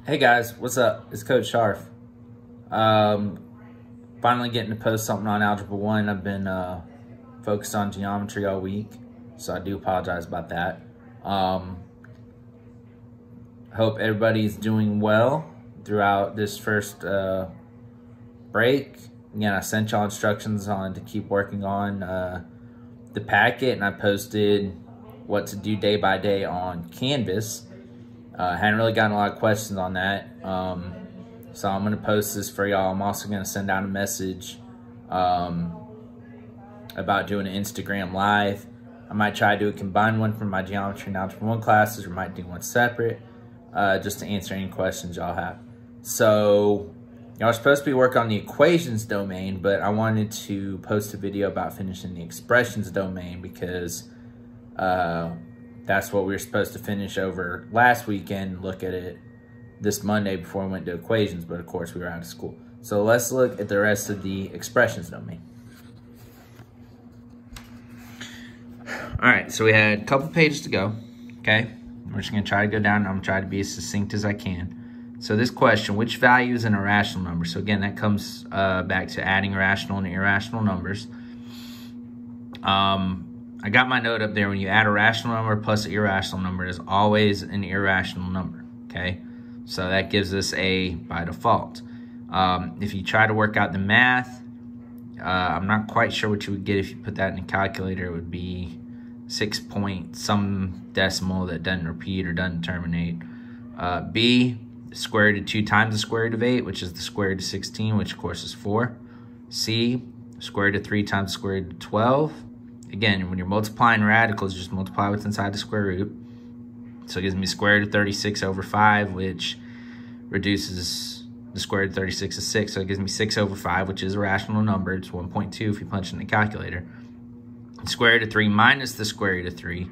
Hey guys, what's up? It's Coach Sharf. Finally getting to post something on Algebra 1. I've been focused on geometry all week, so I do apologize about that. Hope everybody's doing well throughout this first break. Again, I sent y'all instructions on to keep working on the packet, and I posted what to do day by day on Canvas. Hadn't really gotten a lot of questions on that, so I'm going to post this for y'all. I'm also going to send out a message about doing an Instagram live. I might try to do a combined one for my geometry and algebra 1 classes, or might do one separate, just to answer any questions y'all have. So y'all are supposed to be working on the equations domain, but I wanted to post a video about finishing the expressions domain because that's what we were supposed to finish over last weekend, look at it this Monday before we went to equations, but of course we were out of school. So let's look at the rest of the expressions domain. All right, so we had a couple pages to go, okay? We're just gonna try to go down, and I'm gonna try to be as succinct as I can. So this question, which value is an irrational number? So again, that comes back to adding rational and irrational numbers. I got my note up there. When you add a rational number plus an irrational number, it's always an irrational number, okay? So that gives us A by default. If you try to work out the math, I'm not quite sure what you would get if you put that in a calculator. It would be 6 point some decimal that doesn't repeat or doesn't terminate. B, square root of 2 times the square root of 8, which is the square root of 16, which of course is 4. C, square root of 3 times the square root of 12. Again, when you're multiplying radicals, just multiply what's inside the square root. So it gives me square root of 36 over 5, which reduces the square root of 36 to 6. So it gives me 6 over 5, which is a rational number. It's 1.2 if you punch it in the calculator. Square root of 3 minus the square root of 3.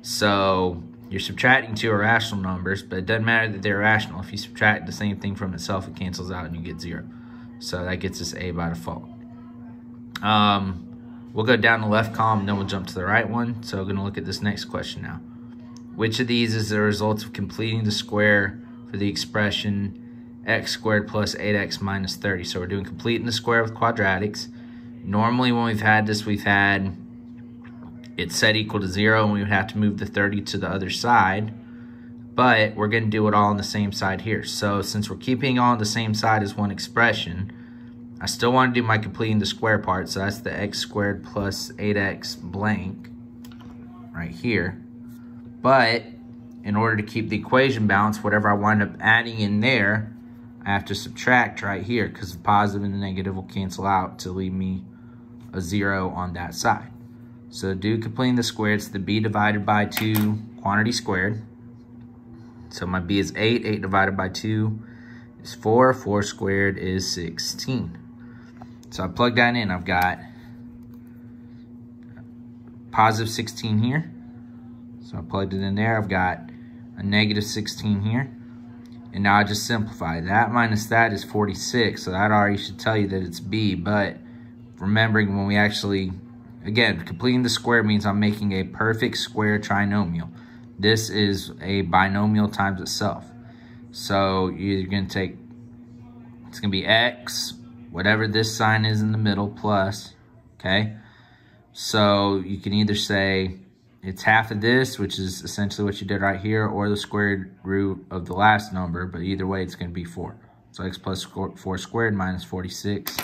So you're subtracting two irrational numbers, but it doesn't matter that they're rational. If you subtract the same thing from itself, it cancels out and you get 0. So that gets us A by default. We'll go down the left column, then we'll jump to the right one. So we're going to look at this next question now. Which of these is the result of completing the square for the expression x squared plus 8x minus 30? So we're doing completing the square with quadratics. Normally when we've had this, we've had it set equal to 0, and we would have to move the 30 to the other side. But we're going to do it all on the same side here. So since we're keeping all on the same side as one expression, I still want to do my completing the square part, so that's the x squared plus 8x blank right here. But in order to keep the equation balanced, whatever I wind up adding in there, I have to subtract right here because the positive and the negative will cancel out to leave me a 0 on that side. So do completing the square, it's the b divided by 2 quantity squared. So my b is 8, 8 divided by 2 is 4, 4 squared is 16. So I plug that in. I've got positive 16 here. So I plugged it in there. I've got a negative 16 here. And now I just simplify. That minus that is 46. So that already should tell you that it's B. But remembering when we actually, again, completing the square means I'm making a perfect square trinomial. This is a binomial times itself. So you're going to take, it's going to be x, whatever this sign is in the middle, plus, okay? So you can either say it's half of this, which is essentially what you did right here, or the square root of the last number, but either way, it's going to be 4. So x plus 4 squared minus 46,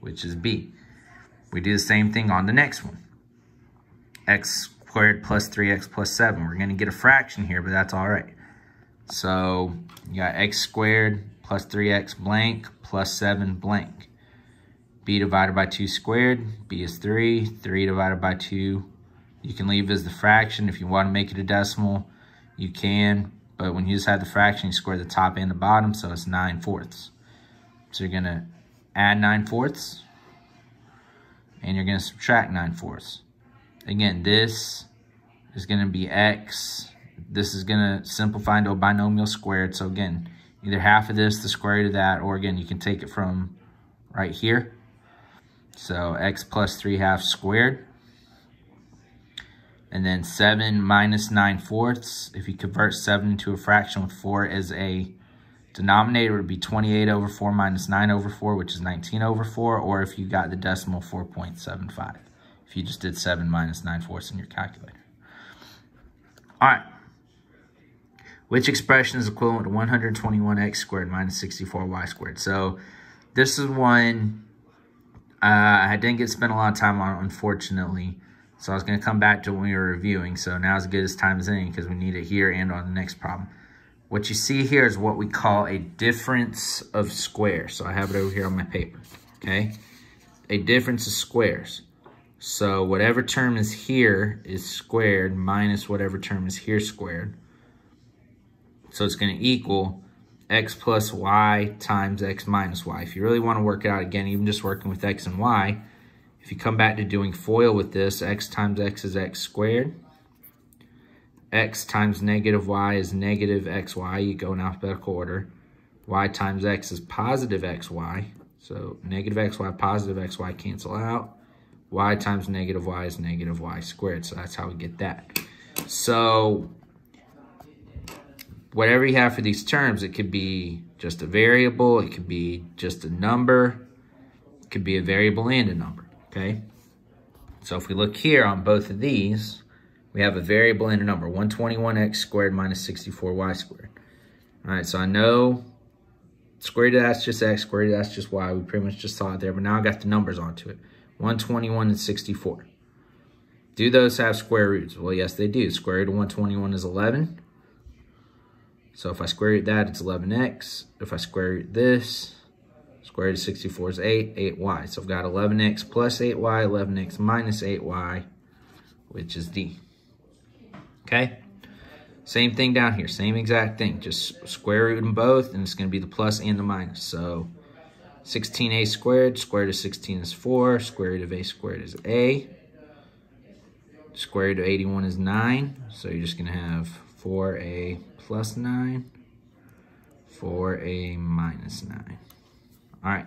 which is B. We do the same thing on the next one. X squared plus 3x plus 7. We're going to get a fraction here, but that's all right. So you got x squared plus 3x blank plus 7 blank. B divided by 2 squared, B is 3, 3 divided by 2. You can leave as the fraction. If you want to make it a decimal, you can. But when you just have the fraction, you square the top and the bottom, so it's 9/4. So you're going to add 9/4, and you're going to subtract 9/4. Again, this is going to be x. This is going to simplify into a binomial squared. So again, either half of this, the square root of that, or again, you can take it from right here. So x plus 3/2 squared. And then 7 minus 9/4. If you convert 7 into a fraction with 4 as a Denominator would be 28 over 4 minus 9 over 4, which is 19 over 4, or if you got the decimal, 4.75. If you just did 7 minus 9/4 in your calculator. All right. Which expression is equivalent to 121x squared minus 64y squared? So this is one I didn't get to spend a lot of time on, unfortunately. So I was going to come back to when we were reviewing. So now is as good as time as any because we need it here and on the next problem. What you see here is what we call a difference of squares. So I have it over here on my paper, okay? A difference of squares. So whatever term is here is squared minus whatever term is here squared. So it's going to equal x plus y times x minus y. If you really want to work it out, again, even just working with x and y, if you come back to doing FOIL with this, x times x is x squared. X times negative y is negative xy. You go in alphabetical order. Y times x is positive xy. So negative xy, positive xy cancel out. Y times negative y is negative y squared. So that's how we get that. So whatever you have for these terms, it could be just a variable. It could be just a number. It could be a variable and a number, okay? So if we look here on both of these, we have a variable and a number, 121x squared minus 64y squared. All right, so I know square root of that's just x, square root of that's just y. We pretty much just saw it there, but now I got the numbers onto it. 121 and 64. Do those have square roots? Well, yes, they do. Square root of 121 is 11. So if I square root that, it's 11x. If I square root this, square root of 64 is 8, 8y. So I've got 11x plus 8y, 11x minus 8y, which is D. Okay? Same thing down here. Same exact thing. Just square root them both, and it's going to be the plus and the minus. So 16a squared, square root of 16 is 4. Square root of a squared is a. Square root of 81 is 9. So you're just going to have 4a plus 9, 4a minus 9. All right.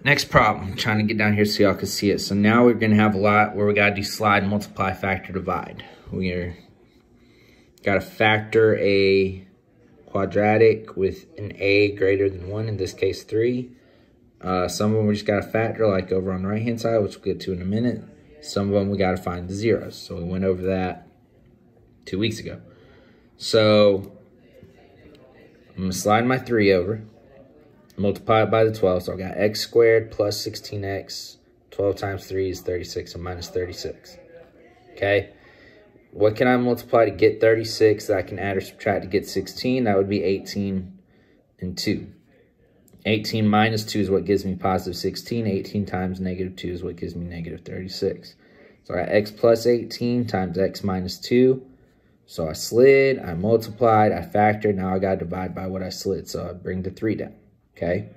Next problem. I'm trying to get down here so y'all can see it. So now we're going to have a lot where we got to do slide, multiply, factor, divide. We're got to factor a quadratic with an a greater than 1, in this case 3. Some of them we just got to factor, like over on the right-hand side, which we'll get to in a minute. Some of them we got to find the zeros. So we went over that 2 weeks ago. So I'm going to slide my 3 over. Multiply it by the 12, so I got x squared plus 16x. 12 times 3 is 36 and minus 36. Okay? What can I multiply to get 36 that I can add or subtract to get 16? That would be 18 and 2. 18 minus 2 is what gives me positive 16. 18 times negative 2 is what gives me negative 36. So I got x plus 18 times x minus 2. So I slid, I multiplied, I factored. Now I got to divide by what I slid. So I bring the 3 down. Okay,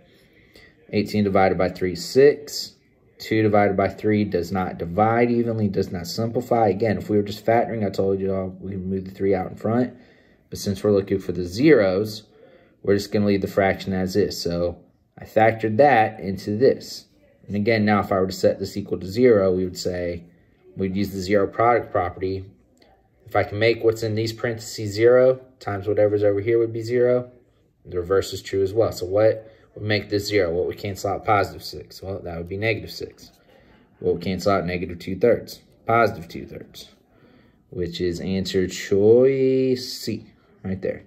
18 divided by 3 is 6. 2 divided by 3 does not divide evenly, does not simplify. Again, if we were just factoring, I told you all we can move the 3 out in front. But since we're looking for the zeros, we're just going to leave the fraction as is. So I factored that into this. And again, now if I were to set this equal to 0, we would say, we'd use the zero product property. If I can make what's in these parentheses 0 times whatever's over here would be 0. The reverse is true as well. So what would make this 0? What would cancel out positive 6? Well, that would be negative 6. What would cancel out negative 2/3? Positive 2/3, which is answer choice C right there.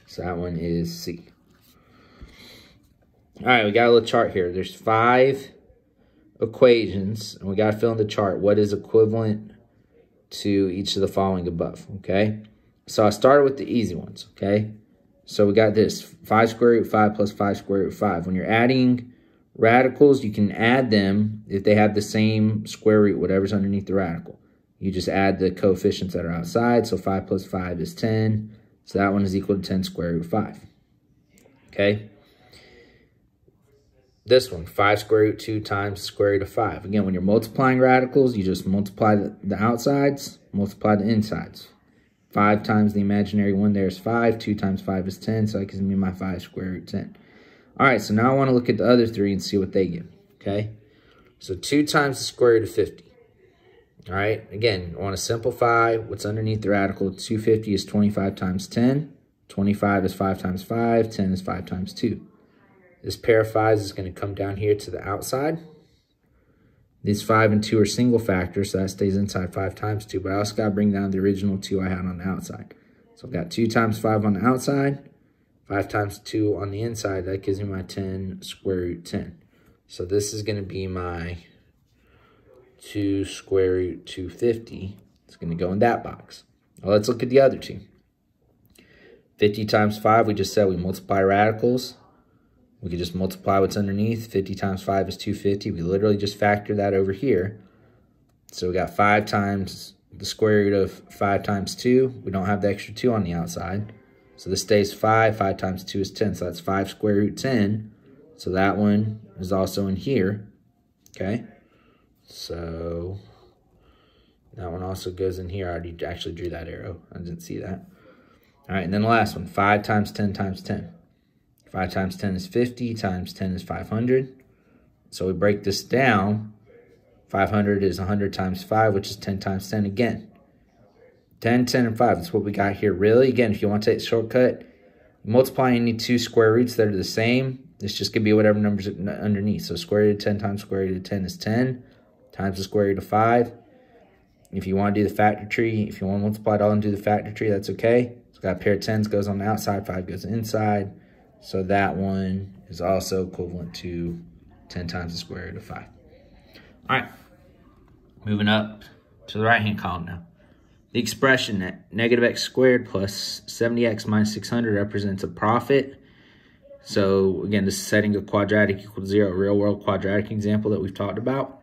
So that one is C. All right, we got a little chart here. There's 5 equations, and we got to fill in the chart what is equivalent to each of the following above, okay? So I started with the easy ones, okay? So we got this, 5 square root 5 plus 5 square root 5. When you're adding radicals, you can add them if they have the same square root, whatever's underneath the radical. You just add the coefficients that are outside. So 5 plus 5 is 10. So that one is equal to 10 square root 5. Okay? This one, 5 square root 2 times square root of 5. Again, when you're multiplying radicals, you just multiply the outsides, multiply the insides. 5 times the imaginary 1 there is 5. 2 times 5 is 10. So that gives me my 5 square root 10. All right, so now I want to look at the other 3 and see what they give. Okay? So 2 times the square root of 50. All right, again, I want to simplify what's underneath the radical. 250 is 25 times 10. 25 is 5 times 5. 10 is 5 times 2. This pair of 5s is going to come down here to the outside. These 5 and 2 are single factors, so that stays inside 5 times 2. But I also got to bring down the original 2 I had on the outside. So I've got 2 times 5 on the outside, 5 times 2 on the inside. That gives me my 10 square root 10. So this is going to be my 2 square root 250. It's going to go in that box. Now let's look at the other two. 50 times 5, we just said we multiply radicals. We could just multiply what's underneath. 50 times 5 is 250. We literally just factor that over here. So we got 5 times the square root of 5 times 2. We don't have the extra 2 on the outside. So this stays 5. 5 times 2 is 10. So that's 5 square root 10. So that one is also in here. Okay. So that one also goes in here. I already actually drew that arrow. I didn't see that. All right, and then the last one, 5 times 10 times 10. 5 times 10 is 50, times 10 is 500. So we break this down. 500 is 100 times 5, which is 10 times 10 again. 10, 10, and 5, that's what we got here. Really, again, if you want to take the shortcut, multiply any two square roots that are the same. This just could be whatever numbers underneath. So square root of 10 times square root of 10 is 10, times the square root of 5. If you want to do the factor tree, if you want to multiply it all and do the factor tree, that's okay. So got a pair of 10s goes on the outside, 5 goes inside. So that one is also equivalent to 10 times the square root of 5. All right, moving up to the right-hand column now. The expression that negative x squared plus 70x minus 600 represents a profit. So again, this is setting a quadratic equal to 0, a real-world quadratic example that we've talked about.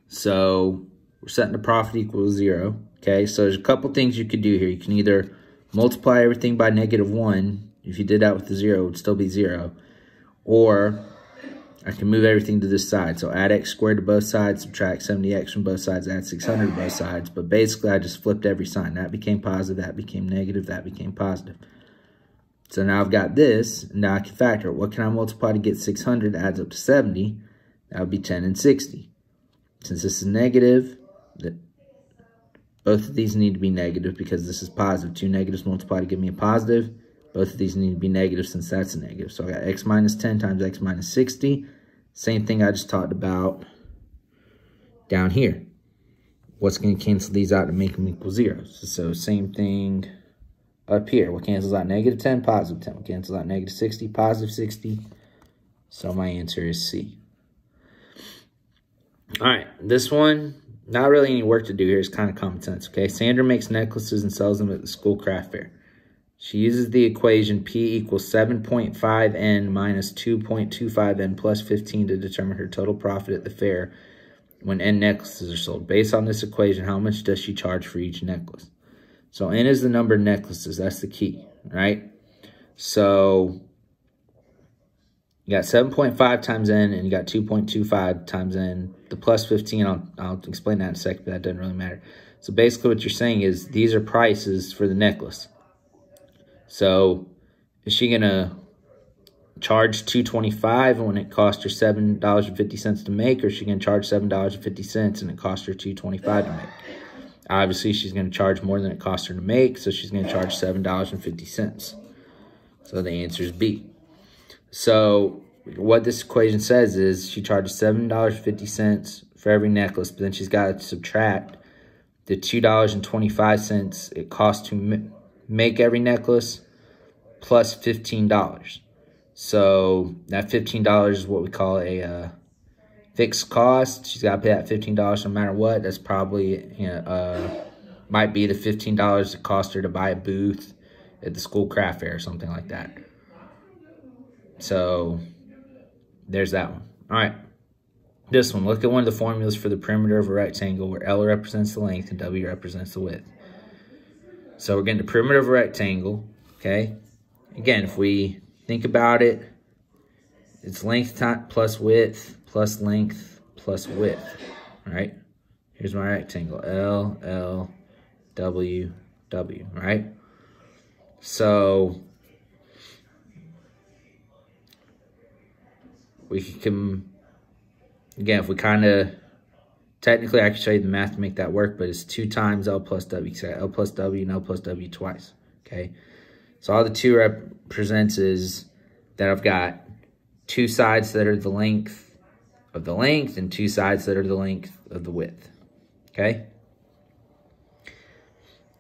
So we're setting the profit equal to 0. Okay, so there's a couple things you could do here. You can either multiply everything by -1. If you did that with the 0, it would still be 0. Or I can move everything to this side. So add x squared to both sides, subtract 70x from both sides, add 600 to both sides. But basically, I just flipped every sign. That became positive, that became negative, that became positive. So now I've got this, and now I can factor it. What can I multiply to get 600? Adds up to 70. That would be 10 and 60. Since this is negative, both of these need to be negative because this is positive. 2 negatives multiply to give me a positive. Both of these need to be negative since that's a negative. So I got x minus 10 times x minus 60. Same thing I just talked about down here. What's going to cancel these out to make them equal 0? So same thing up here. What cancels out negative 10? Positive 10. What cancels out negative 60? Positive 60. So my answer is C. All right, this one, not really any work to do here. It's kind of common sense, okay? Sandra makes necklaces and sells them at the school craft fair. She uses the equation P equals 7.5N minus 2.25N plus 15 to determine her total profit at the fair when N necklaces are sold. Based on this equation, how much does she charge for each necklace? So N is the number of necklaces. That's the key, right? So you got 7.5 times N and you got 2.25 times N. The plus 15, I'll explain that in a second, but that doesn't really matter. So basically what you're saying is these are prices for the necklace. So is she going to charge $2.25 when it cost her $7.50 to make, or is she going to charge $7.50 and it cost her $2.25 to make? Obviously, she's going to charge more than it cost her to make, so she's going to charge $7.50. So the answer is B. So what this equation says is she charges $7.50 for every necklace, but then she's got to subtract the $2.25 it costs to make every necklace plus $15. So that $15 is what we call a fixed cost. She's got to pay that $15 no matter what. That's probably, might be the $15 it cost her to buy a booth at the school craft fair or something like that. So there's that one. All right. This one, look at one of the formulas for the perimeter of a rectangle where L represents the length and W represents the width. So we're getting the perimeter of a rectangle, okay? Again, if we think about it, it's length plus width plus length plus width, all right? Here's my rectangle, L, L, W, W, all right? So we can, again, if we kind of Technically, I can show you the math to make that work, but it's 2 times L plus W. So L plus W and L plus W twice, okay? So all the 2 represents is that I've got 2 sides that are the length of the length and 2 sides that are the length of the width, okay?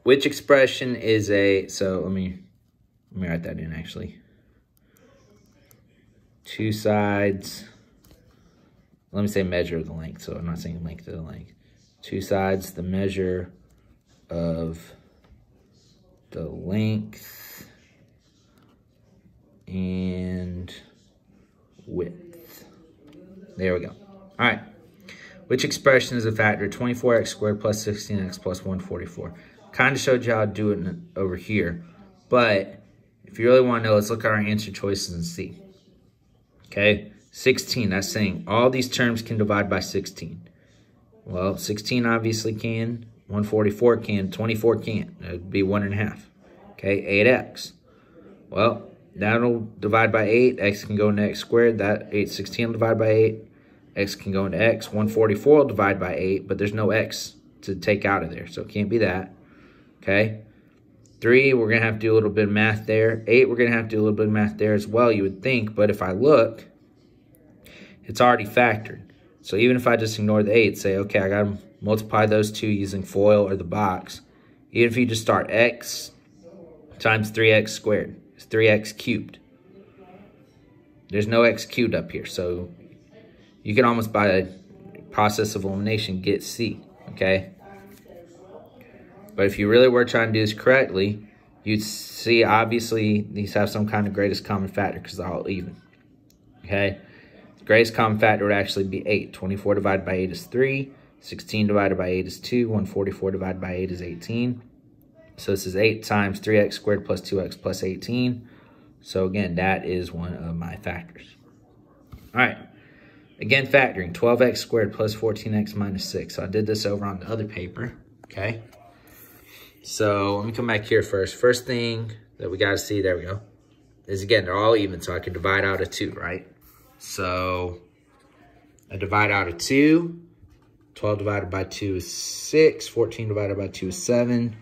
Which expression is a, so let me write that in actually. 2 sides, let me say measure of the length, so I'm not saying length of the length. 2 sides, the measure of the length and width. There we go. All right. Which expression is a factor of 24x squared plus 16x plus 144? Kind of showed you how to do it over here. But if you really want to know, let's look at our answer choices and see. Okay, 16, that's saying all these terms can divide by 16. Well, 16 obviously can, 144 can, 24 can't. That would be 1.5. Okay, 8x. Well, that'll divide by 8. X can go into x squared. That 816 will divide by 8. X can go into x. 144 will divide by 8, but there's no x to take out of there, so it can't be that. Okay, 3, we're going to have to do a little bit of math there. 8, we're going to have to do a little bit of math there as well, you would think. But if I look, it's already factored. So even if I just ignore the 8, say, okay, I got to multiply those 2 using FOIL or the box. Even if you just start x times 3x squared, it's 3x cubed. There's no x cubed up here. So you can almost, by a process of elimination, get C, okay? But if you really were trying to do this correctly, you'd see, obviously, these have some kind of greatest common factor because they're all even. Okay? The greatest common factor would actually be 8. 24 divided by 8 is 3. 16 divided by 8 is 2. 144 divided by 8 is 18. So this is 8 times 3x squared plus 2x plus 18. So again, that is one of my factors. All right. Again, factoring. 12x squared plus 14x minus 6. So I did this over on the other paper. Okay? So let me come back here first. First thing that we got to see, there we go, is again, they're all even, so I can divide out of 2, right? So I divide out of 2. 12 divided by 2 is 6. 14 divided by 2 is 7.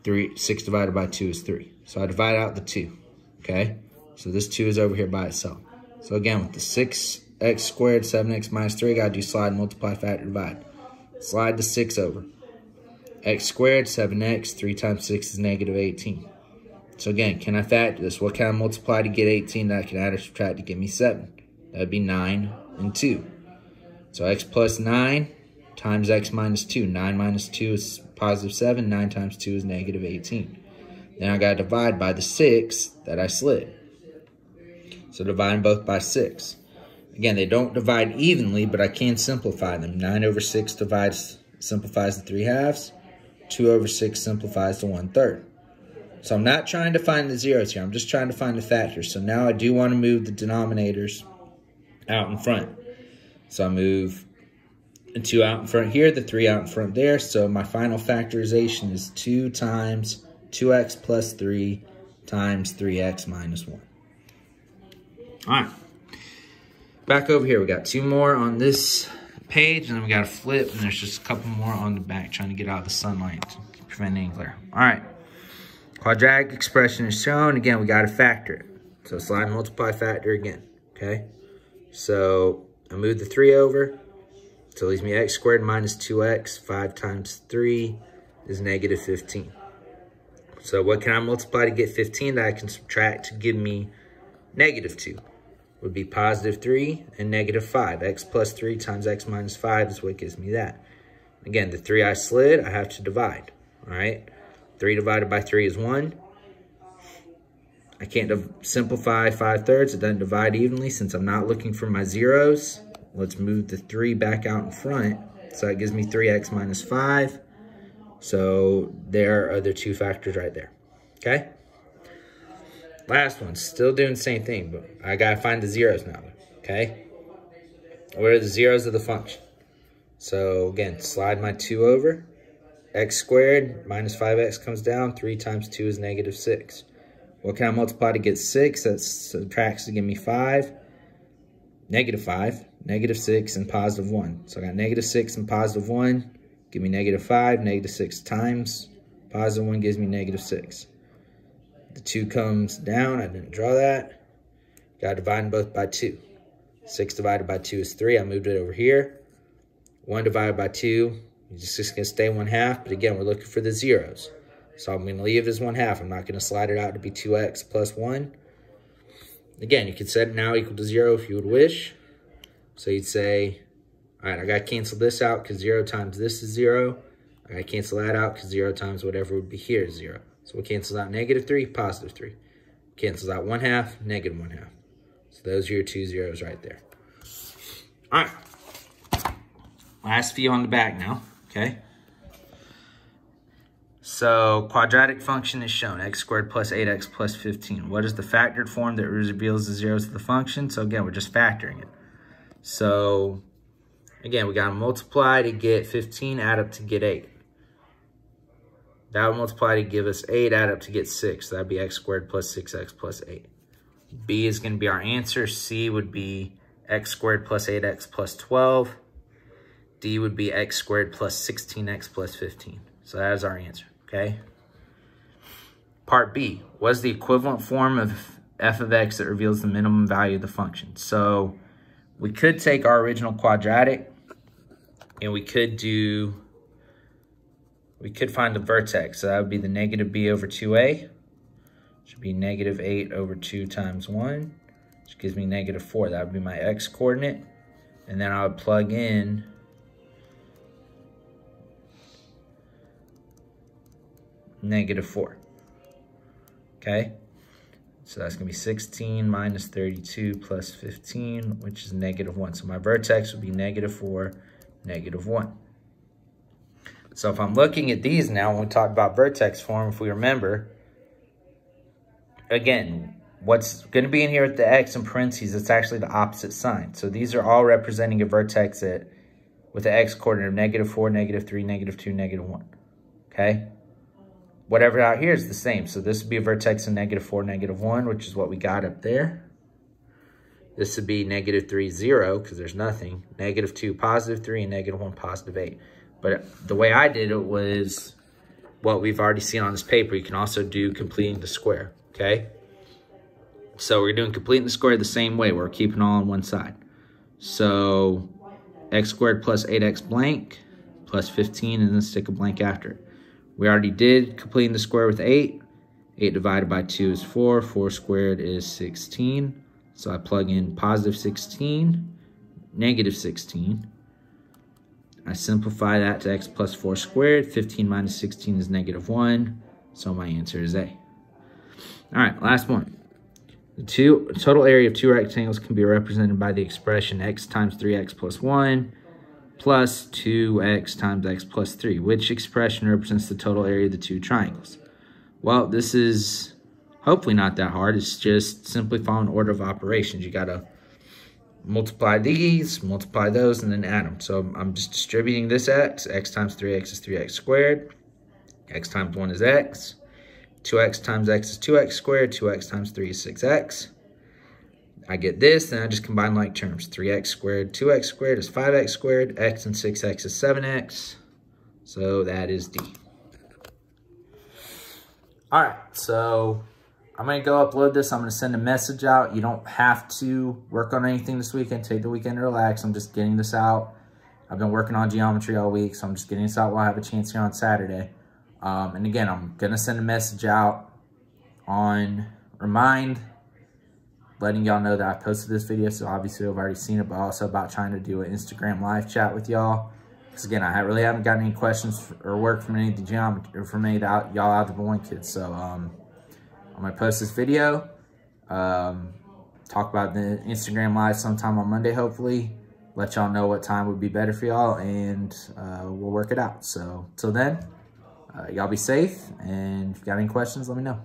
6 divided by 2 is 3. So I divide out the 2, okay? So this 2 is over here by itself. So again, with the 6x squared, 7x minus 3, I got to do slide, multiply, factor, divide. Slide the 6 over. X squared, 7x, 3 times 6 is negative 18. So again, can I factor this? What can I multiply to get 18 that I can add or subtract to give me 7? That would be 9 and 2. So x plus 9 times x minus 2. 9 minus 2 is positive 7. 9 times 2 is negative 18. Then I got to divide by the 6 that I slid. So divide both by 6. Again, they don't divide evenly, but I can simplify them. 9 over 6 simplifies to 3 halves. 2 over 6 simplifies to 1/3. So I'm not trying to find the zeros here. I'm just trying to find the factors. So now I do want to move the denominators out in front. So I move the 2 out in front here, the 3 out in front there. So my final factorization is 2 times 2x plus 3 times 3x minus 1. All right. Back over here, we got 2 more on this page, and then we got to flip, and there's just a couple more on the back trying to get out of the sunlight to prevent any glare. All right. Quadratic expression is shown. Again, we got to factor it. So slide, multiply, factor again. Okay. So I move the 3 over. So it leaves me x squared minus 2x. 5 times 3 is negative 15. So what can I multiply to get 15 that I can subtract to give me negative 2? Would be positive 3 and negative 5. X plus 3 times x minus 5 is what gives me that. Again, the 3 I slid, I have to divide. All right? 3 divided by 3 is 1. I can't simplify 5/3. It doesn't divide evenly since I'm not looking for my zeros. Let's move the 3 back out in front. So that gives me 3x minus 5. So there are the 2 factors right there. Okay? Last one, still doing the same thing, but I gotta find the zeros now, okay? What are the zeros of the function? So again, slide my 2 over. X squared minus 5x comes down. 3 times 2 is negative 6. What can I multiply to get 6? That subtracts to give me 5. negative 5, negative 6, and positive 1. So I got negative 6 and positive 1, give me negative 5. Negative 6 times positive 1 gives me negative 6. The 2 comes down, I didn't draw that. Got to divide them both by 2. 6 divided by 2 is 3, I moved it over here. 1 divided by 2, you're just going to stay 1/2, but again, we're looking for the zeros. So I'm going to leave it as 1/2. I'm not going to slide it out to be 2x plus 1. Again, you could set it now equal to 0 if you would wish. So you'd say, all right, I got to cancel this out because 0 times this is 0. I got to cancel that out because 0 times whatever would be here is 0. So we'll cancel out negative 3, positive 3. Cancels out 1/2, negative 1/2. So those are your 2 zeros right there. All right. Last few on the back now, okay? So quadratic function is shown, x squared plus 8x plus 15. What is the factored form that reveals the zeros of the function? So again, we're just factoring it. So again, we got to multiply to get 15, add up to get 8. That would multiply to give us 8, add up to get 6. So that'd be x squared plus 6x plus 8. B is going to be our answer. C would be x squared plus 8x plus 12. D would be x squared plus 16x plus 15. So that is our answer, okay? Part B, what is the equivalent form of f of x that reveals the minimum value of the function? So we could take our original quadratic and we could find the vertex. So that would be the negative b over 2a. Should be negative 8 over 2 times 1, which gives me negative 4. That would be my x coordinate. And then I would plug in negative 4. Okay? So that's going to be 16 minus 32 plus 15, which is negative 1. So my vertex would be negative 4, negative 1. So if I'm looking at these now, when we talk about vertex form, if we remember, again, what's going to be in here with the x in parentheses, it's actually the opposite sign. So these are all representing a vertex with the x coordinate of negative 4, negative 3, negative 2, negative 1. Okay? Whatever out here is the same. So this would be a vertex of negative 4, negative 1, which is what we got up there. This would be negative 3, 0, because there's nothing. Negative 2, positive 3, and negative 1, positive 8. But the way I did it was what we've already seen on this paper. You can also do completing the square, okay? So we're doing completing the square the same way. We're keeping all on one side. So x squared plus 8x blank plus 15, and then stick a blank after it. We already did completing the square with 8. 8 divided by 2 is 4. 4 squared is 16. So I plug in positive 16, negative 16. I simplify that to x plus 4 squared. 15 minus 16 is negative 1. So my answer is A. All right, last one. The total area of 2 rectangles can be represented by the expression x times 3x plus 1 plus 2x times x plus 3. Which expression represents the total area of the 2 triangles? Well, this is hopefully not that hard. It's just simply following order of operations. You got to multiply these, multiply those, and then add them. So I'm just distributing this x. X times 3x is 3x squared. X times 1 is x. 2x times x is 2x squared. 2x times 3 is 6x. I get this, then I just combine like terms. 3x squared, 2x squared is 5x squared. X and 6x is 7x. So that is D. All right, so I'm going to go upload this. I'm going to send a message out. You don't have to work on anything this weekend. Take the weekend to relax. I'm just getting this out. I've been working on geometry all week, so I'm just getting this out while I have a chance here on Saturday. And again, I'm going to send a message out on Remind, letting y'all know that I posted this video. So obviously I've already seen it, but also about trying to do an Instagram live chat with y'all. Because again, I really haven't gotten any questions or work from any of the geometry or from any of y'all Algebra 1 kids. So I'm going to post this video, talk about the Instagram live sometime on Monday, hopefully. Let y'all know what time would be better for y'all, and we'll work it out. So till then, y'all be safe, and if you got any questions, let me know.